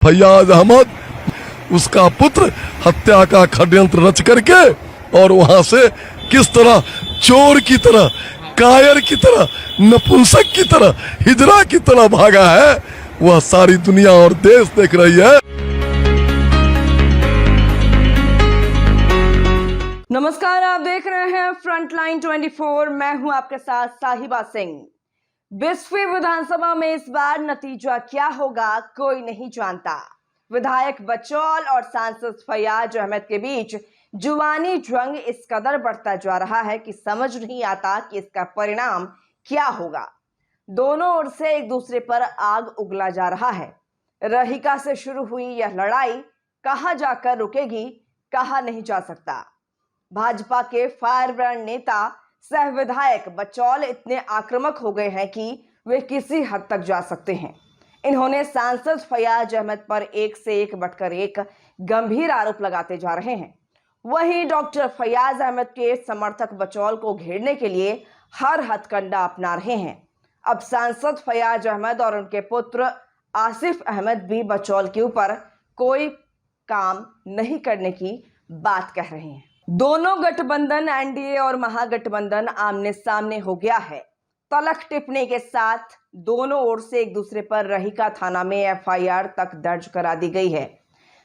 फैयाज अहमद उसका पुत्र हत्या का षड्यंत्र रच करके और वहां से किस तरह चोर की तरह, कायर की तरह, नपुंसक की तरह, हिजरा की तरह भागा है, वह सारी दुनिया और देश देख रही है। नमस्कार, आप देख रहे हैं फ्रंटलाइन 24। मैं हूं आपके साथ साहिबा सिंह। 20वीं विधानसभा में इस बार नतीजा क्या होगा कोई नहीं जानता। विधायक बचौल और सांसद फैयाज अहमद के बीच जुबानी जंग इस कदर बढ़ता जा रहा है कि समझ नहीं आता कि इसका परिणाम क्या होगा। दोनों ओर से एक दूसरे पर आग उगला जा रहा है। रहीका से शुरू हुई यह लड़ाई कहां जाकर रुकेगी, कहा नहीं जा सकता। भाजपा के फायर ब्रांड नेता सह विधायक बचौल इतने आक्रामक हो गए हैं कि वे किसी हद तक जा सकते हैं। इन्होंने सांसद फैयाज अहमद पर एक से एक बढ़कर एक गंभीर आरोप लगाते जा रहे हैं। वहीं डॉक्टर फैयाज अहमद के समर्थक बचौल को घेरने के लिए हर हथकंडा अपना रहे हैं। अब सांसद फैयाज अहमद और उनके पुत्र आसिफ अहमद भी बचौल के ऊपर कोई काम नहीं करने की बात कह रहे हैं। दोनों गठबंधन एनडीए और महागठबंधन आमने सामने हो गया है। तलख टिप्पणी के साथ दोनों ओर से एक दूसरे पर रहीका थाना में एफआईआर तक दर्ज करा दी गई है।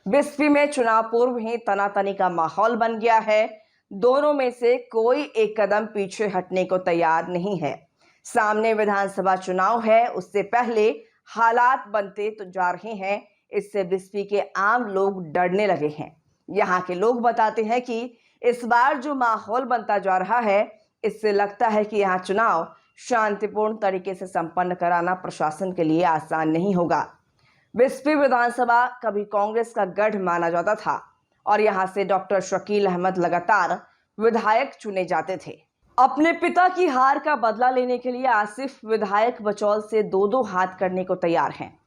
20वीं में चुनाव पूर्व ही तनातनी का माहौल बन गया है। दोनों में से कोई एक कदम पीछे हटने को तैयार नहीं है। सामने विधानसभा चुनाव है, उससे पहले हालात बनते तो जा रहे हैं। इससे 20वीं के आम लोग डरने लगे हैं। यहाँ के लोग बताते हैं कि इस बार जो माहौल बनता जा रहा है, इससे लगता है कि यहाँ चुनाव शांतिपूर्ण तरीके से संपन्न कराना प्रशासन के लिए आसान नहीं होगा। 20वीं विधानसभा कभी कांग्रेस का गढ़ माना जाता था और यहाँ से डॉक्टर शकील अहमद लगातार विधायक चुने जाते थे। अपने पिता की हार का बदला लेने के लिए आसिफ विधायक बचौल से दो दो हाथ करने को तैयार हैं।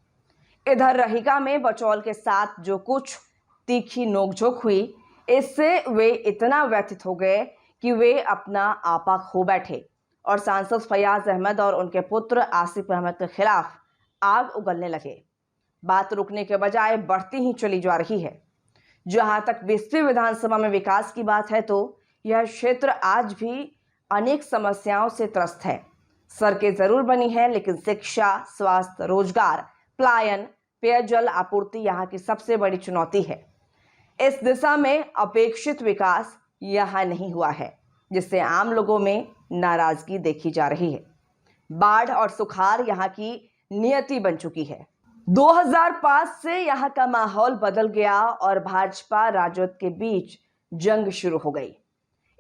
इधर रहीका में बचौल के साथ जो कुछ तीखी नोकझोंक हुई, इससे वे इतना व्यथित हो गए कि वे अपना आपा खो बैठे और सांसद फैयाज अहमद और उनके पुत्र आसिफ अहमद के खिलाफ आग उगलने लगे। बात रुकने के बजाय बढ़ती ही चली जा रही है। जहां तक 20वीं विधानसभा में विकास की बात है, तो यह क्षेत्र आज भी अनेक समस्याओं से त्रस्त है। सड़कें जरूर बनी हैं, लेकिन शिक्षा, स्वास्थ्य, रोजगार, पलायन, पेयजल आपूर्ति यहाँ की सबसे बड़ी चुनौती है। इस दिशा में अपेक्षित विकास यहाँ नहीं हुआ है, जिससे आम लोगों में नाराजगी देखी जा रही है। बाढ़ और सुखाड़ यहाँ की नियति बन चुकी है। 2005 से यहाँ का माहौल बदल गया और भाजपा राजद के बीच जंग शुरू हो गई।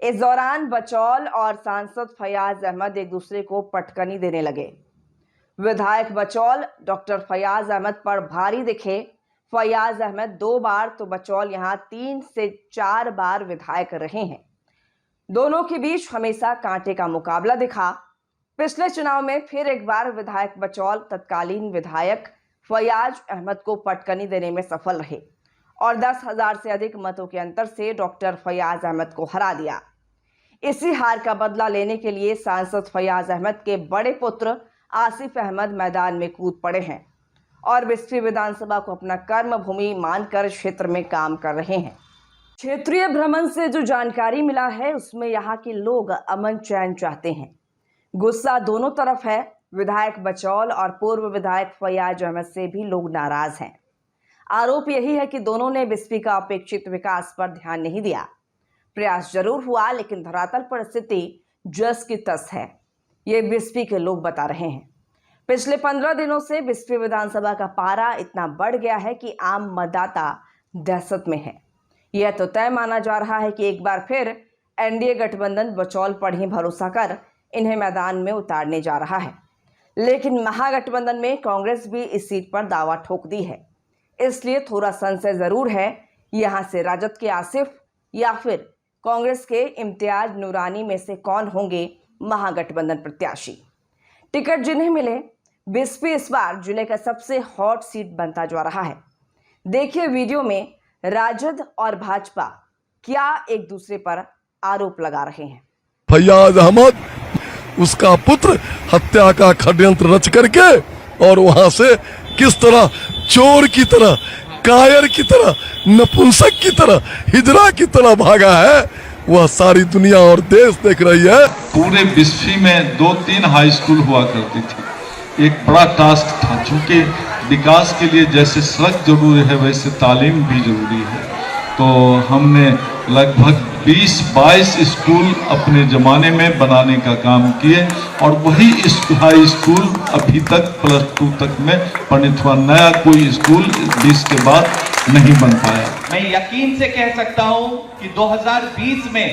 इस दौरान बचौल और सांसद फैयाज अहमद एक दूसरे को पटकनी देने लगे। विधायक बचौल डॉक्टर फैयाज अहमद पर भारी दिखे। फैयाज अहमद 2 बार तो बचौल यहाँ 3 से 4 बार विधायक रहे हैं। दोनों के बीच हमेशा कांटे का मुकाबला दिखा। पिछले चुनाव में फिर एक बार विधायक बचौल तत्कालीन विधायक फैयाज अहमद को पटकनी देने में सफल रहे और 10,000 से अधिक मतों के अंतर से डॉक्टर फैयाज अहमद को हरा दिया। इसी हार का बदला लेने के लिए सांसद फैयाज अहमद के बड़े पुत्र आसिफ अहमद मैदान में कूद पड़े हैं और 20वीं विधानसभा को अपना कर्म भूमि मानकर क्षेत्र में काम कर रहे हैं। क्षेत्रीय भ्रमण से जो जानकारी मिला है, उसमें यहाँ के लोग अमन चैन चाहते हैं। गुस्सा दोनों तरफ है। विधायक बचौल और पूर्व विधायक फैयाज अहमद से भी लोग नाराज हैं। आरोप यही है कि दोनों ने 20वीं का अपेक्षित विकास पर ध्यान नहीं दिया। प्रयास जरूर हुआ, लेकिन धरातल पर स्थिति जस की तस है, ये 20वीं के लोग बता रहे हैं। पिछले 15 दिनों से 20वीं विधानसभा का पारा इतना बढ़ गया है कि आम मतदाता दहशत में है। यह तो तय माना जा रहा है कि एक बार फिर एनडीए गठबंधन बचौल पर ही भरोसा कर इन्हें मैदान में उतारने जा रहा है। लेकिन महागठबंधन में कांग्रेस भी इस सीट पर दावा ठोक दी है, इसलिए थोड़ा संशय जरूर है यहाँ से राजद के आसिफ या फिर कांग्रेस के इम्तियाज नूरानी में से कौन होंगे महागठबंधन प्रत्याशी। टिकट जिन्हें मिले, 20वीं इस बार जिले का सबसे हॉट सीट बनता जा रहा है। देखिए वीडियो में राजद और भाजपा क्या एक दूसरे पर आरोप लगा रहे हैं। फैयाज अहमद उसका पुत्र हत्या का षड्यंत्र रच करके और वहां से किस तरह चोर की तरह, कायर की तरह, नपुंसक की तरह, हिजड़ा की तरह भागा है, वह सारी दुनिया और देश देख रही है। पूरे विश्व में 2-3 हाई स्कूल हुआ करती थी। एक बड़ा टास्क था, चूंकि विकास के लिए जैसे सड़क जरूरी है वैसे तालीम भी जरूरी है। तो हमने लगभग 20-22 स्कूल अपने ज़माने में बनाने का काम किए और वही हाई स्कूल अभी तक +2 तक में परिणित हुआ। नया कोई स्कूल 20 के बाद नहीं बन पाया। मैं यकीन से कह सकता हूं कि 2020 में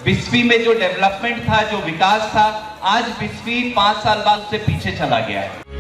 बिस्फी में जो डेवलपमेंट था, जो विकास था, आज बिस्फी 5 साल बाद उससे पीछे चला गया है।